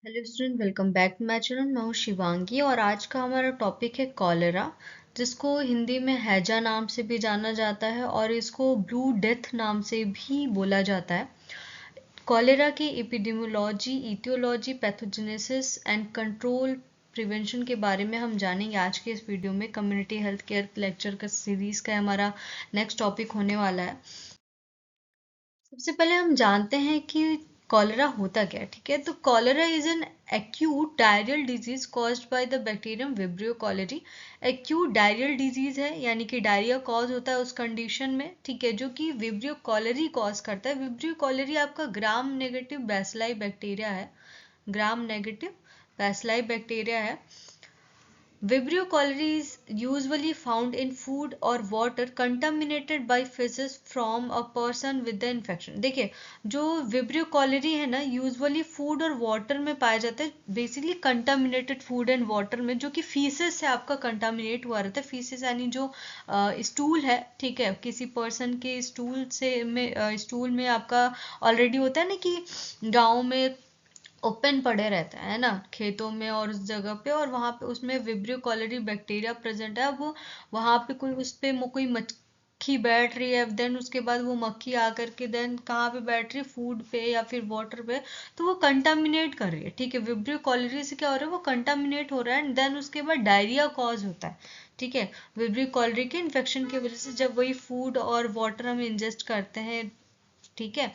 Hello student, welcome back to my channel. मैं हूँ शिवांगी और आज का हमारा टॉपिक है कॉलेरा, जिसको हिंदी में हैजा नाम से भी जाना जाता है और इसको ब्लू डेथ नाम से भी बोला जाता है। कॉलेरा की epidemiology, etiology, pathogenesis and control, prevention के बारे में हम जानेंगे आज के इस वीडियो में। कम्युनिटी हेल्थ केयर लेक्चर का सीरीज का हमारा नेक्स्ट टॉपिक होने वाला है। सबसे पहले हम जानते हैं कि कॉलेरा होता क्या है। ठीक है, तो cholera is an acute diarrhoeal disease caused by the bacterium vibrio cholerae. Acute diarrhoeal disease है, यानी कि डायरिया कॉज होता है उस कंडीशन में, ठीक है, जो कि विब्रियो कॉलेरी कॉज करता है। विब्रियो कॉलेरी आपका ग्राम नेगेटिव बैसिलाई बैक्टीरिया है। ग्राम नेगेटिव बैसिलाई बैक्टीरिया है। Vibrio cholerae is usually found in food or water contaminated by feces from a person with the infection। देखिए, जो vibrio cholerae है ना, usually food और water में पाया जाता है। Basically contaminated food and water में, जो कि फीसेस से आपका कंटामिनेट हुआ रहता है। फीसेस यानी जो स्टूल है, ठीक है, किसी पर्सन के स्टूल में आपका ऑलरेडी होता है ना कि गाँव में ओपन पड़े रहते हैं ना, खेतों में और उस जगह पे, और वहां पे उसमें विब्रियो कॉलेरी बैक्टीरिया प्रेजेंट है। अब वो वहां पे कोई मक्खी बैठ रही है, देन उसके बाद वो मक्खी आकर के देन कहाँ पे बैठ रही है, फूड पे या फिर वाटर पे, तो वो कंटामिनेट कर रही है। ठीक है, विब्रियो कॉलेरी से क्या हो रहा है, वो कंटामिनेट हो रहा है एंड देन उसके बाद डायरिया कॉज होता है। ठीक है, विब्रियो कॉलेरी के इन्फेक्शन की वजह से जब वही फूड और वाटर हम इंजेस्ट करते हैं, ठीक है,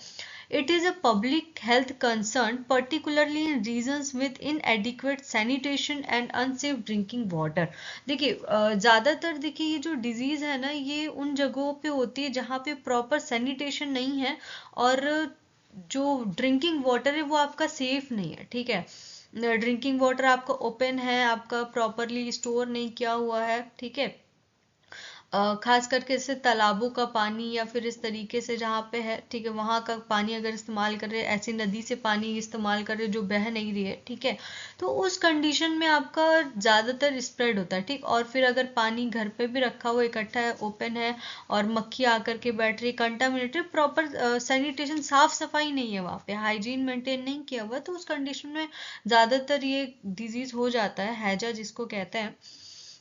it is a public health concern particularly in regions with inadequate sanitation and unsafe drinking water. देखिए, ज़्यादातर देखिए ये जो डिजीज़ है ना, ये उन जगहों पे होती है जहाँ पे प्रॉपर सैनिटेशन नहीं है और जो ड्रिंकिंग वाटर है वो आपका सेफ नहीं है। ठीक है, ड्रिंकिंग वाटर आपका ओपन है, आपका प्रॉपरली स्टोर नहीं किया हुआ है। ठीक है, खास करके जैसे तालाबों का पानी या फिर इस तरीके से जहाँ पे है, ठीक है, वहाँ का पानी अगर इस्तेमाल कर रहे हैं, ऐसी नदी से पानी इस्तेमाल कर रहे हैं जो बह नहीं रही है, ठीक है, तो उस कंडीशन में आपका ज़्यादातर स्प्रेड होता है। ठीक, और फिर अगर पानी घर पे भी रखा हुआ इकट्ठा है, ओपन है, और मक्खी आकर के बैठ रही, कंटामिनेटेड, प्रॉपर सैनिटेशन, साफ सफाई नहीं है वहाँ पे, हाइजीन मेंटेन नहीं किया हुआ, तो उस कंडीशन में ज़्यादातर ये डिजीज हो जाता है, हैजा जिसको कहते हैं।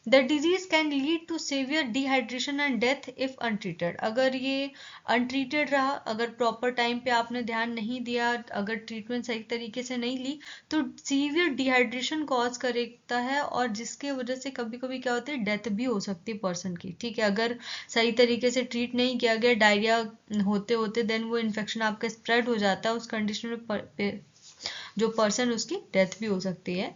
The disease can lead to severe dehydration and death if untreated. अगर ये अनट्रीटेड रहा, अगर प्रॉपर टाइम पे आपने ध्यान नहीं दिया, अगर ट्रीटमेंट सही तरीके से नहीं ली, तो सीवियर डिहाइड्रेशन कॉज करता है और जिसके वजह से कभी कभी क्या होती है, डेथ भी हो सकती है पर्सन की। ठीक है, अगर सही तरीके से ट्रीट नहीं किया गया, डायरिया होते होते देन वो इन्फेक्शन आपका स्प्रेड हो जाता है, उस कंडीशन में जो पर्सन, उसकी डेथ भी हो सकती है।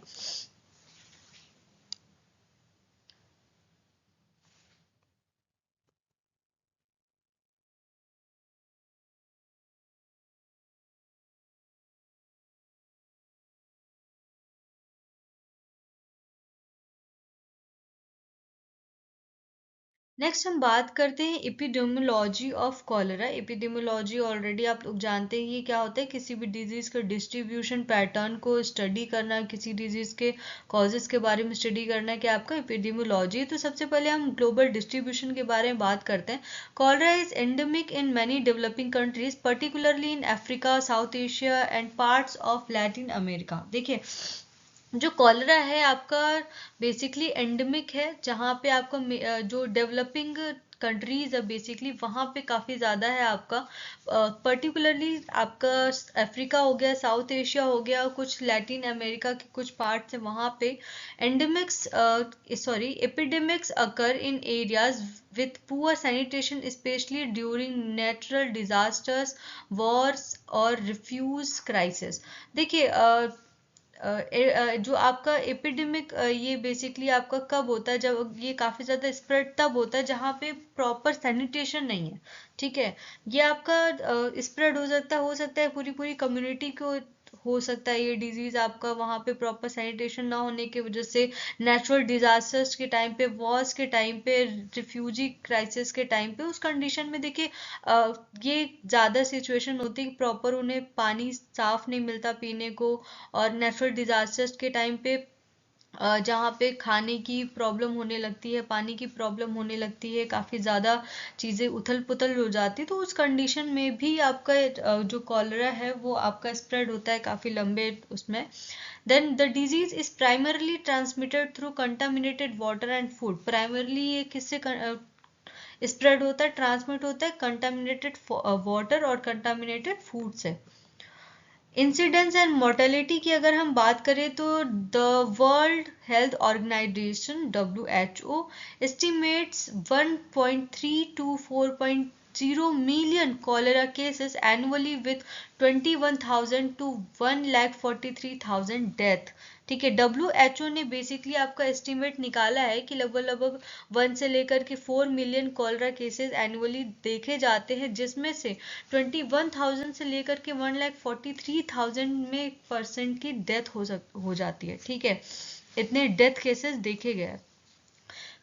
नेक्स्ट हम बात करते हैं epidemiology of cholera. Epidemiology already आप लोग जानते हैं ये क्या होता है, किसी भी डिजीज का डिस्ट्रीब्यूशन पैटर्न को स्टडी करना, किसी डिजीज के कॉजेज के बारे में स्टडी करना, क्या आपका एपिडेमियोलॉजी। तो सबसे पहले हम ग्लोबल डिस्ट्रीब्यूशन के बारे में बात करते हैं। Cholera is endemic in many developing countries, particularly in Africa, south Asia and parts of Latin America. देखिए, जो कॉलरा है आपका बेसिकली एंडेमिक है, जहाँ पे आपका जो डेवलपिंग कंट्रीज है बेसिकली वहाँ पे काफ़ी ज़्यादा है आपका, पर्टिकुलरली आपका अफ्रीका हो गया, साउथ एशिया हो गया, कुछ लैटिन अमेरिका के कुछ पार्ट्स है वहाँ पे। Endemics epidemics occur in areas with poor sanitation, especially during natural disasters, wars और refuse crisis। देखिए, जो आपका एपिडेमिक ये बेसिकली आपका कब होता है, जब ये काफ़ी ज़्यादा स्प्रेड तब होता है जहाँ पे प्रॉपर सैनिटेशन नहीं है। ठीक है, ये आपका स्प्रेड हो सकता है पूरी पूरी कम्युनिटी को, हो सकता है ये डिजीज आपका वहाँ पे प्रॉपर सैनिटेशन ना होने की वजह से, नेचुरल डिजास्टर्स के टाइम पे, वॉर्स के टाइम पे, रिफ्यूजी क्राइसिस के टाइम पे, उस कंडीशन में देखिए ये ज़्यादा सिचुएशन होती है कि प्रॉपर उन्हें पानी साफ नहीं मिलता पीने को, और नेचुरल डिजास्टर्स के टाइम पे जहाँ पे खाने की प्रॉब्लम होने लगती है, पानी की प्रॉब्लम होने लगती है, काफ़ी ज़्यादा चीज़ें उथल पुथल हो जाती है, तो उस कंडीशन में भी आपका जो कॉलरा है वो आपका स्प्रेड होता है काफ़ी लंबे उसमें। Then the disease is primarily transmitted through contaminated water and food. Primarily ये किससे स्प्रेड होता है, ट्रांसमिट होता है? कंटामिनेटेड वाटर और कंटामिनेटेड फूड से। इंसिडेंस एंड मोर्टेलिटी की अगर हम बात करें तो the World Health Organization WHO estimates 1.3 to 4.0 million cholera cases annually with 21,000 to 1,43,000 death. ठीक है, WHO ने बेसिकली आपका एस्टिमेट निकाला है कि लगभग लगभग 1 से लेकर के 4 मिलियन कॉलरा केसेस एनुअली देखे जाते हैं, जिसमें से 21,000 से लेकर के 1,43,000 में % की डेथ हो जाती है। ठीक है, इतने डेथ केसेस देखे गए।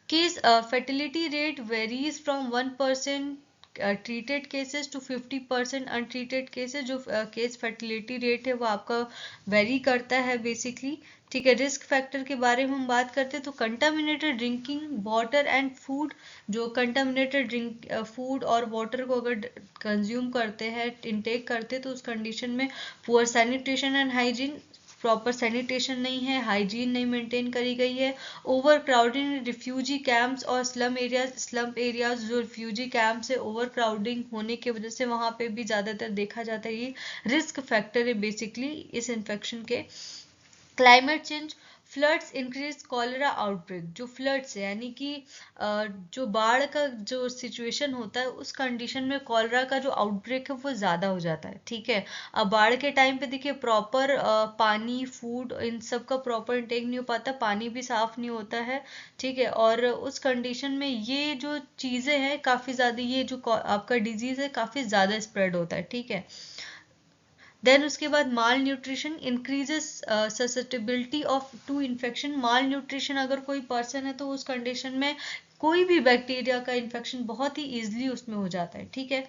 Case fertility rate varies from 1% treated cases to 50% untreated cases. जो केस फर्टिलिटी रेट है वो आपका वेरी करता है बेसिकली। ठीक है, रिस्क फैक्टर के बारे में हम बात करते हैं तो contaminated drinking water and food. जो कंटामिनेटेड ड्रिंक फूड और वाटर को अगर कंज्यूम करते हैं, इनटेक करते हैं, तो उस कंडीशन में poor sanitation and hygiene, proper sanitation नहीं है, हाइजीन नहीं मेंटेन करी गई है। ओवर क्राउडिंग रिफ्यूजी कैंप्स और स्लम एरियाज जो रिफ्यूजी कैंप्स है, ओवर क्राउडिंग होने की वजह से वहाँ पे भी ज़्यादातर देखा जाता है, ये रिस्क फैक्टर है बेसिकली इस इन्फेक्शन के। Climate change, floods increase cholera outbreak. जो फ्लड्स है यानी कि जो बाढ़ का जो सिचुएशन होता है, उस कंडीशन में कॉलेरा का जो आउटब्रेक है वो ज़्यादा हो जाता है। ठीक है, अब बाढ़ के टाइम पे देखिए प्रॉपर पानी, फूड, इन सब का प्रॉपर इंटेक नहीं हो पाता, पानी भी साफ नहीं होता है। ठीक है, और उस कंडीशन में ये जो चीज़ें हैं काफ़ी ज़्यादा, ये जो आपका डिजीज़ है काफ़ी ज़्यादा स्प्रेड होता है। ठीक है, देन उसके बाद malnutrition increases susceptibility of to infection. Malnutrition अगर कोई पर्सन है तो उस कंडीशन में कोई भी बैक्टीरिया का इन्फेक्शन बहुत ही ईजिली उसमें हो जाता है। ठीक है,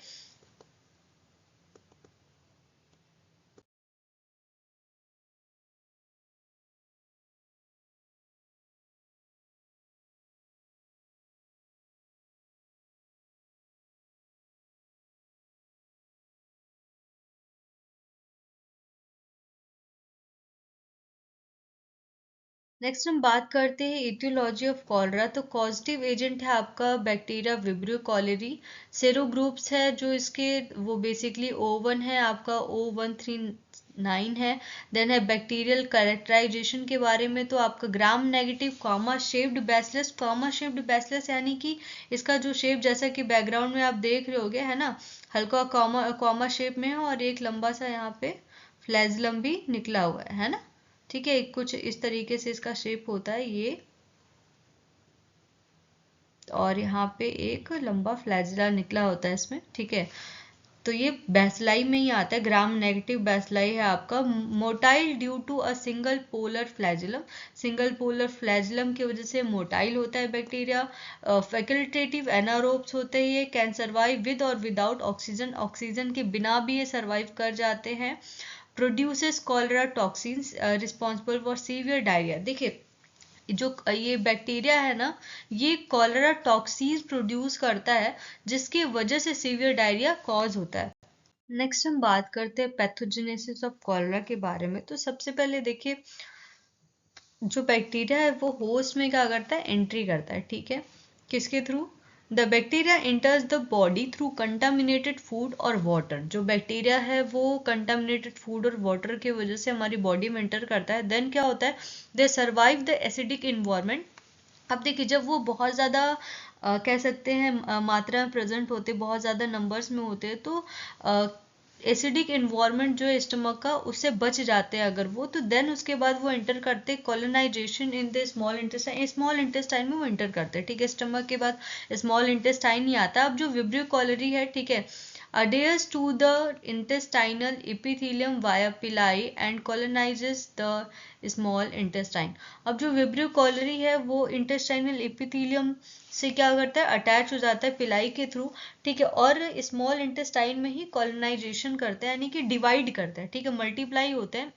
नेक्स्ट हम बात करते हैं एटियोलॉजी ऑफ कॉलरा। तो कॉजेटिव एजेंट है आपका bacteria vibrio cholerae. Sero groups है जो इसके, वो बेसिकली O1 है आपका, O139 है। देन है बैक्टीरियल कैरेक्टराइजेशन के बारे में, तो आपका gram negative comma shaped bacillus. Comma shaped bacillus यानी कि इसका जो शेप, जैसा कि बैकग्राउंड में आप देख रहे होगे है ना, हल्का कॉमा कॉमा शेप में है और एक लंबा सा यहाँ पे फ्लैजिलम भी निकला हुआ है ना। ठीक है, कुछ इस तरीके से इसका शेप होता है ये, और यहाँ पे एक लंबा फ्लैजिला निकला होता है इसमें। ठीक है, तो ये बैसिलाई में ही आता है, ग्राम नेगेटिव बैसिलाई है आपका। Motile due to a single polar flagellum. Single polar flagellum की वजह से मोटाइल होता है बैक्टीरिया। फैकल्टेटिव एनारोब्स होते हैं ये, कैन सर्वाइव विद और विदाउट ऑक्सीजन। ऑक्सीजन के बिना भी ये सर्वाइव कर जाते हैं। Produces cholera toxins responsible for severe diarrhoea. देखिए, जो ये बैक्टीरिया है ना, ये कॉलरा टॉक्सिन्स प्रोड्यूस करता है, जिसकी वजह से सीवियर डायरिया कॉज होता है। नेक्स्ट हम बात करते हैं पैथोजेनेसिस ऑफ कॉलरा के बारे में। तो सबसे पहले देखिए, जो बैक्टीरिया है वो होस्ट में क्या करता है, एंट्री करता है। ठीक है, किसके through? The bacteria इंटर्स the body through contaminated food और वाटर। जो बैक्टीरिया है वो कंटामिनेटेड फूड और वाटर की वजह से हमारी बॉडी में एंटर करता है। देन क्या होता है, दे सर्वाइव द एसिडिक इन्वायरमेंट। अब देखिए, जब वो बहुत ज़्यादा कह सकते हैं मात्रा में प्रेजेंट होते, बहुत ज़्यादा नंबर्स में होते हैं, तो एसिडिक इन्वायरमेंट जो है स्टमक का, उससे बच जाते हैं अगर वो, तो देन उसके बाद वो एंटर करते हैं colonisation in the small intestine. Small intestine में वो एंटर करते हैं। ठीक है, स्टमक के बाद स्मॉल इंटेस्टाइन ही आता है। अब जो विब्रियो कॉलोरी है, ठीक है, adheres to the intestinal epithelium via pili and colonizes the small intestine। अब जो विब्रियो कॉलोरी है वो इंटेस्टाइनल एपिथेलियम से क्या करता है, अटैच हो जाता है पिलाई के थ्रू। ठीक है, और स्मॉल इंटेस्टाइन में ही कॉलोनाइजेशन करता है, यानी कि डिवाइड करता है। ठीक है, मल्टीप्लाई होते हैं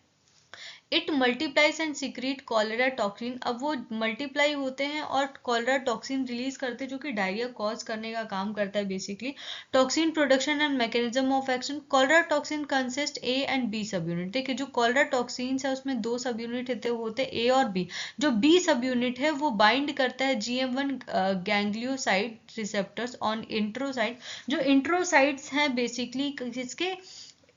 it multiplies and secret cholera toxin. अब वो मल्टीप्लाई होते हैं और कॉलेरा टॉक्सिन रिलीज करते हैं जो कि डायरिया कॉज करने का काम करता है basically. Toxin production and mechanism of action. Cholera toxin consist A and B subunit. देखिए जो कॉलेरा टॉक्सिन है उसमें दो सब यूनिट होते हैं ए और बी। जो बी सब यूनिट है वो बाइंड करता है GM1 गैंग्लियोसाइड रिसेप्टर्स ऑन इंट्रोसाइट। जो इंट्रोसाइट्स हैं बेसिकली किसके,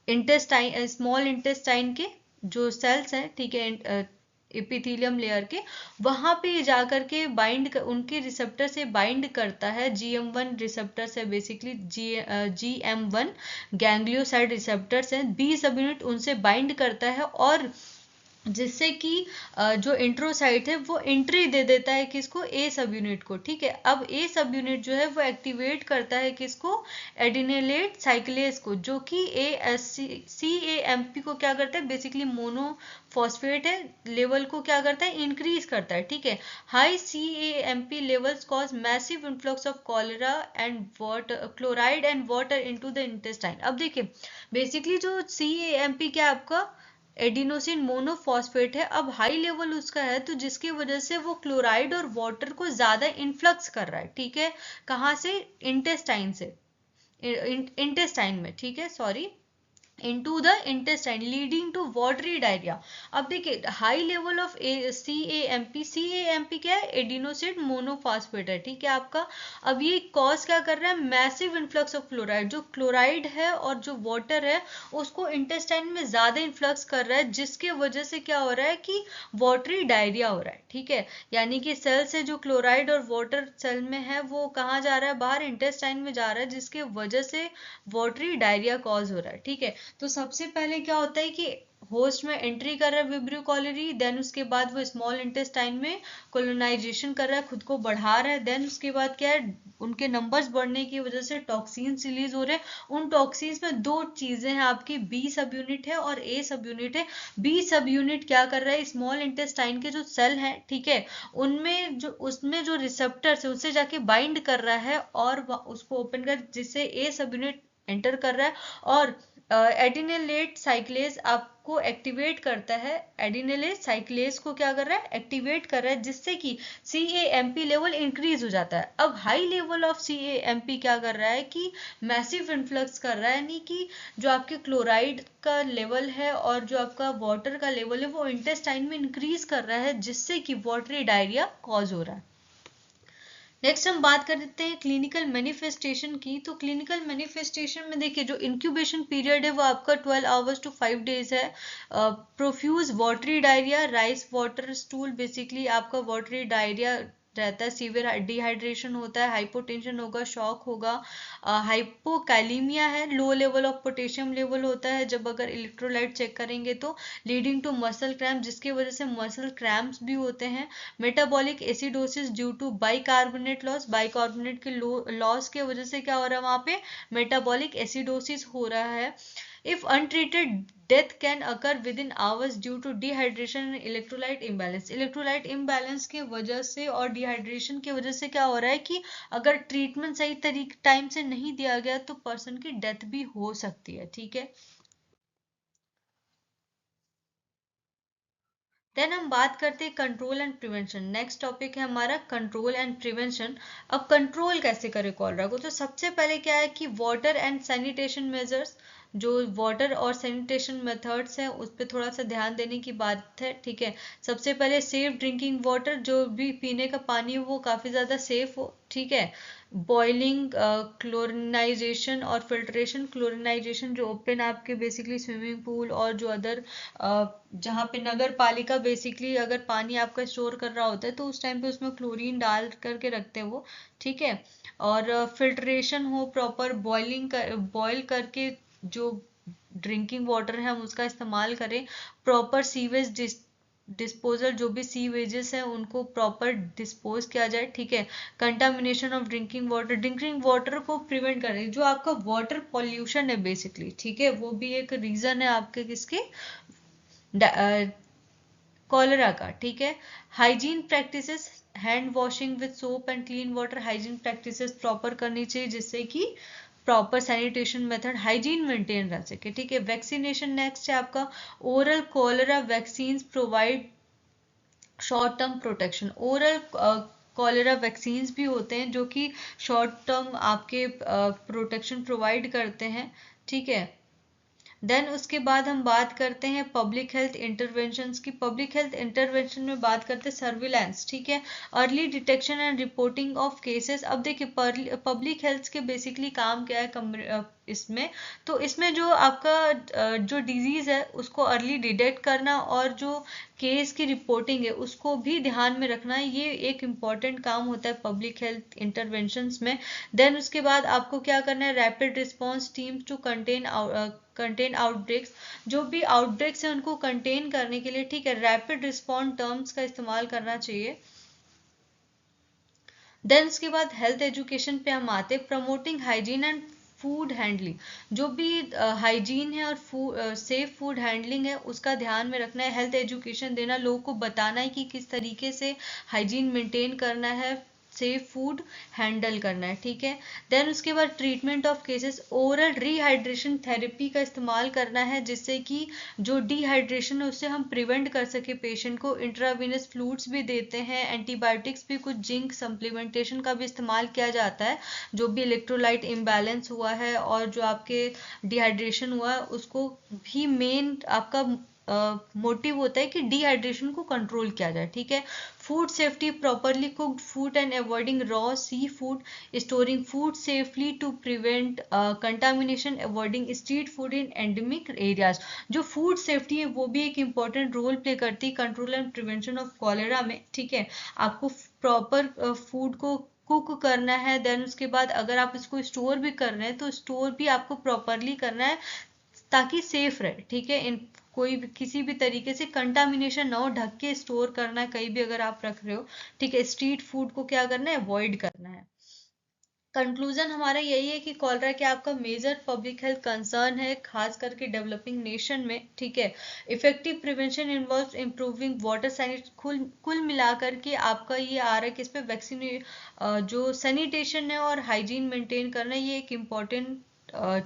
इंटेस्टाइन, स्मॉल इंटेस्टाइन के जो सेल्स हैं, ठीक है, एपिथेलियम लेयर के, वहां पे जाकर के उनके रिसेप्टर से बाइंड करता है। GM1 रिसेप्टर है बेसिकली, GM1 गैंग्लियोसाइड रिसेप्टर्स हैं, बी सब यूनिट उनसे बाइंड करता है और जिससे कि जो इंट्रोसाइट है वो एंट्री दे देता है किसको, ए सब यूनिट को। ठीक है, अब ए सब यूनिट जो है वो एक्टिवेट करता है किसको, एडिनिलेट साइक्लेज को, जो कि CAMP को क्या करता है, बेसिकली मोनोफॉस्फेट है, लेवल को क्या करता है, इंक्रीज करता है। ठीक है, high CAMP levels cause massive influx of cholera and water, chloride and water into the intestine. अब देखिए बेसिकली जो CAMP क्या आपका एडिनोसिन मोनोफॉस्फेट है, अब हाई लेवल उसका है तो जिसकी वजह से वो क्लोराइड और वाटर को ज्यादा इन्फ्लक्स कर रहा है। ठीक है, कहाँ से, इंटेस्टाइन से, इंटेस्टाइन में, ठीक है, sorry, into the intestine leading to watery diarrhea। अब देखिए हाई लेवल ऑफ CAMP क्या है, एडिनोसिन मोनोफॉस्फेट है, ठीक है आपका। अब ये कॉज क्या कर रहा है, मैसिव इन्फ्लक्स ऑफ क्लोराइड, जो क्लोराइड है और जो वाटर है उसको इंटेस्टाइन में ज्यादा इन्फ्लक्स कर रहा है, जिसके वजह से क्या हो रहा है कि वाटरी डायरिया हो रहा है। ठीक है, यानी कि सेल से जो क्लोराइड और वाटर सेल में है वो कहाँ जा रहा है, बाहर इंटेस्टाइन में जा रहा है, जिसके वजह से वाटरी डायरिया कॉज हो रहा है। ठीक है, तो सबसे पहले क्या होता है कि होस्ट में एंट्री कर रहा है विब्रियो कॉलेरी, देन उसके बाद वो स्मॉल इंटेस्टाइन में कोलोनाइजेशन कर रहा है, खुद को बढ़ा रहा है, देन उसके बाद क्या है, उनके नंबर्स बढ़ने की वजह से टॉक्सिन्स रिलीज हो रहे हैं। उन टॉक्सिन्स में दो चीजें हैं आपकी, बी सब यूनिट है और ए सब यूनिट है। बी सब यूनिट क्या कर रहा है, स्मॉल इंटेस्टाइन के जो सेल हैं, ठीक है, उसमें जो रिसेप्टर्स है उससे जाके बाइंड कर रहा है और उसको ओपन कर, जिससे ए सब यूनिट एंटर कर रहा है और एडिनिलेट साइक्लेज आपको एक्टिवेट करता है, एडिनिलेट साइक्लेज को क्या कर रहा है, एक्टिवेट कर रहा है, जिससे कि CAMP लेवल इंक्रीज हो जाता है। अब हाई लेवल ऑफ CAMP क्या कर रहा है कि मैसिव इन्फ्लक्स कर रहा है, यानी कि जो आपके क्लोराइड का लेवल है और जो आपका वाटर का लेवल है वो इंटेस्टाइन में इंक्रीज कर रहा है, जिससे कि वाटरी डायरिया कॉज हो रहा है। नेक्स्ट हम बात कर देते हैं क्लिनिकल मैनिफेस्टेशन की। तो क्लिनिकल मैनिफेस्टेशन में देखिए जो इंक्यूबेशन पीरियड है वो आपका 12 आवर्स टू 5 डेज है। Profuse watery diarrhoea, rice water stool, basically आपका वाटरी डायरिया रहता है, सीवियर डिहाइड्रेशन होता है, हाइपोटेंशन होगा, शॉक होगा, हाइपोकैलीमिया है, low level of potassium level होता है जब अगर इलेक्ट्रोलाइट चेक करेंगे तो, लीडिंग टू मसल क्रैम्प, जिसकी वजह से मसल क्रैम्प्स भी होते हैं। Metabolic acidosis due to bicarbonate loss, bicarbonate के लॉस के वजह से क्या हो रहा है, वहां पे मेटाबॉलिक एसिडोसिस हो रहा है। If untreated, death can occur within hours due to dehydration and electrolyte imbalance। Electrolyte imbalance के वजह से और डिहाइड्रेशन की वजह से क्या हो रहा है कि अगर ट्रीटमेंट सही तरीके टाइम से नहीं दिया गया तो पर्सन की डेथ भी हो सकती है। ठीक है, देन हम बात करते हैं control and prevention. Next topic है हमारा कंट्रोल एंड प्रिवेंशन। अब कंट्रोल कैसे करें कॉलरा को, तो सबसे पहले क्या है कि वाटर एंड सैनिटेशन मेजर्स, जो वाटर और सैनिटेशन मेथड्स हैं उस पर थोड़ा सा ध्यान देने की बात है। ठीक है, सबसे पहले सेफ ड्रिंकिंग वाटर, जो भी पीने का पानी हो वो काफ़ी ज़्यादा सेफ हो। ठीक है, बॉइलिंग, क्लोरिनाइजेशन और फिल्ट्रेशन। क्लोरिनाइजेशन जो ओपन आपके बेसिकली स्विमिंग पूल और जो अदर जहाँ पे नगर पालिका बेसिकली अगर पानी आपका स्टोर कर रहा होता है तो उस टाइम पे उसमें क्लोरीन डाल करके रखते हैं वो। ठीक है, और फिल्ट्रेशन हो प्रॉपर, बॉइल करके जो ड्रिंकिंग वाटर है हम उसका इस्तेमाल करें। प्रॉपर सीवेज डिस्पोजल, जो भी सी वेजेस हैं उनको प्रॉपर डिस्पोज किया जाए। ठीक है, कंटामिनेशन ऑफ ड्रिंकिंग वाटर को प्रिवेंट करें, जो आपका वाटर पॉल्यूशन है बेसिकली। ठीक है, वो भी एक रीजन है आपके किसके, कॉलरा का। ठीक है, hygiene practices, hand washing with soap and clean water, hygiene practices proper करनी चाहिए जिससे कि proper sanitation method, hygiene maintain रह सके, ठीक है। वैक्सीनेशन नेक्स्ट है आपका, oral cholera vaccine provide short term protection. Oral cholera vaccines भी होते हैं जो कि शॉर्ट टर्म आपके प्रोटेक्शन प्रोवाइड करते हैं, ठीक है। देन उसके बाद हम बात करते हैं पब्लिक हेल्थ इंटरवेंशंस की। पब्लिक हेल्थ इंटरवेंशन में बात करते हैं सर्विलांस, ठीक है, early detection and reporting of cases. अब देखिए पब्लिक हेल्थ के बेसिकली काम क्या है इसमें, तो इसमें जो आपका जो डिजीज है उसको अर्ली डिटेक्ट करना और जो केस की रिपोर्टिंग है उसको भी ध्यान में रखना है, ये एक इम्पॉर्टेंट काम होता है पब्लिक हेल्थ इंटरवेंशंस में। देन उसके बाद आपको क्या करना है, rapid response teams to contain outbreaks. जो भी आउटब्रेक्स है उनको कंटेन करने के लिए, ठीक है, रैपिड रिस्पॉन्स टर्म्स का इस्तेमाल करना चाहिए। देन उसके बाद हेल्थ एजुकेशन पे हम आते हैं, promoting hygiene and food handling. जो भी हाइजीन है और सेफ फूड हैंडलिंग है उसका ध्यान में रखना है, हेल्थ एजुकेशन देना, लोगों को बताना है कि किस तरीके से हाइजीन मेंटेन करना है, सेफ फूड हैंडल करना है, ठीक है। देन उसके बाद treatment of cases, oral rehydration therapy का इस्तेमाल करना है जिससे कि जो डिहाइड्रेशन है उससे हम प्रिवेंट कर सके पेशेंट को। इंट्रावीनस फ्लूइड्स भी देते हैं, एंटीबायोटिक्स भी, कुछ जिंक सप्लीमेंटेशन का भी इस्तेमाल किया जाता है। जो भी इलेक्ट्रोलाइट इम्बैलेंस हुआ है और जो आपके डिहाइड्रेशन हुआ है उसको भी मेन आपका मोटिव होता है कि डिहाइड्रेशन को कंट्रोल किया जाए, ठीक है। Food safety, properly cooked food and avoiding raw seafood, storing food safely to prevent contamination, avoiding street food in endemic areas. जो फूड सेफ्टी है वो भी एक इम्पॉर्टेंट रोल प्ले करती है control and prevention of cholera में, ठीक है। आपको प्रॉपर फूड को कुक करना है। देन उसके बाद अगर आप इसको स्टोर भी कर रहे हैं तो स्टोर भी आपको प्रॉपरली करना है ताकि सेफ रहे, ठीक है। इन कोई भी किसी भी तरीके से कंटामिनेशन ना हो, ढक के स्टोर करना है कहीं भी अगर आप रख रहे हो, ठीक है। स्ट्रीट फूड को क्या करना है, अवॉइड करना है। कंक्लूजन हमारा यही है कि कॉलरा क्या आपका मेजर पब्लिक हेल्थ कंसर्न है, खास करके डेवलपिंग नेशन में, ठीक है। Effective prevention involve improving water सैनिट, कुल मिलाकर के आपका ये आ रहा है कि इस पे वैक्सीन जो सैनिटेशन है और हाइजीन मेंटेन करना ये एक इम्पॉर्टेंट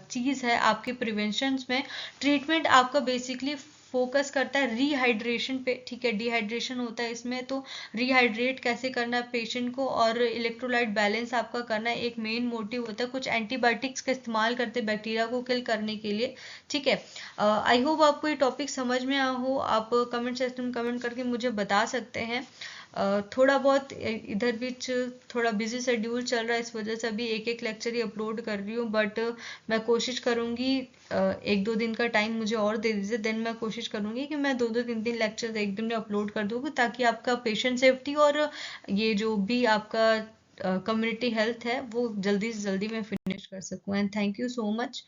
चीज़ है आपके प्रिवेंशन में। ट्रीटमेंट आपका बेसिकली फोकस करता है रिहाइड्रेशन पे, ठीक है। डिहाइड्रेशन होता है इसमें, तो रिहाइड्रेट कैसे करना है पेशेंट को और इलेक्ट्रोलाइट बैलेंस आपका करना है, एक मेन मोटिव होता है। कुछ एंटीबायोटिक्स का इस्तेमाल करते हैं बैक्टीरिया को किल करने के लिए, ठीक है। आई होप आपको ये टॉपिक समझ में आया हो। आप कमेंट सेक्शन में कमेंट करके मुझे बता सकते हैं। थोड़ा बहुत इधर बीच थोड़ा बिजी शेड्यूल चल रहा है, इस वजह से अभी एक एक लेक्चर ही अपलोड कर रही हूँ, बट मैं कोशिश करूँगी, एक दो दिन का टाइम मुझे और दे दीजिए, देन मैं कोशिश करूँगी कि मैं दो दो तीन तीन लेक्चर एक दिन में अपलोड कर दूँगी ताकि आपका पेशेंट सेफ्टी और ये जो भी आपका कम्युनिटी हेल्थ है वो जल्दी से जल्दी मैं फिनिश कर सकूँ। And thank you so much.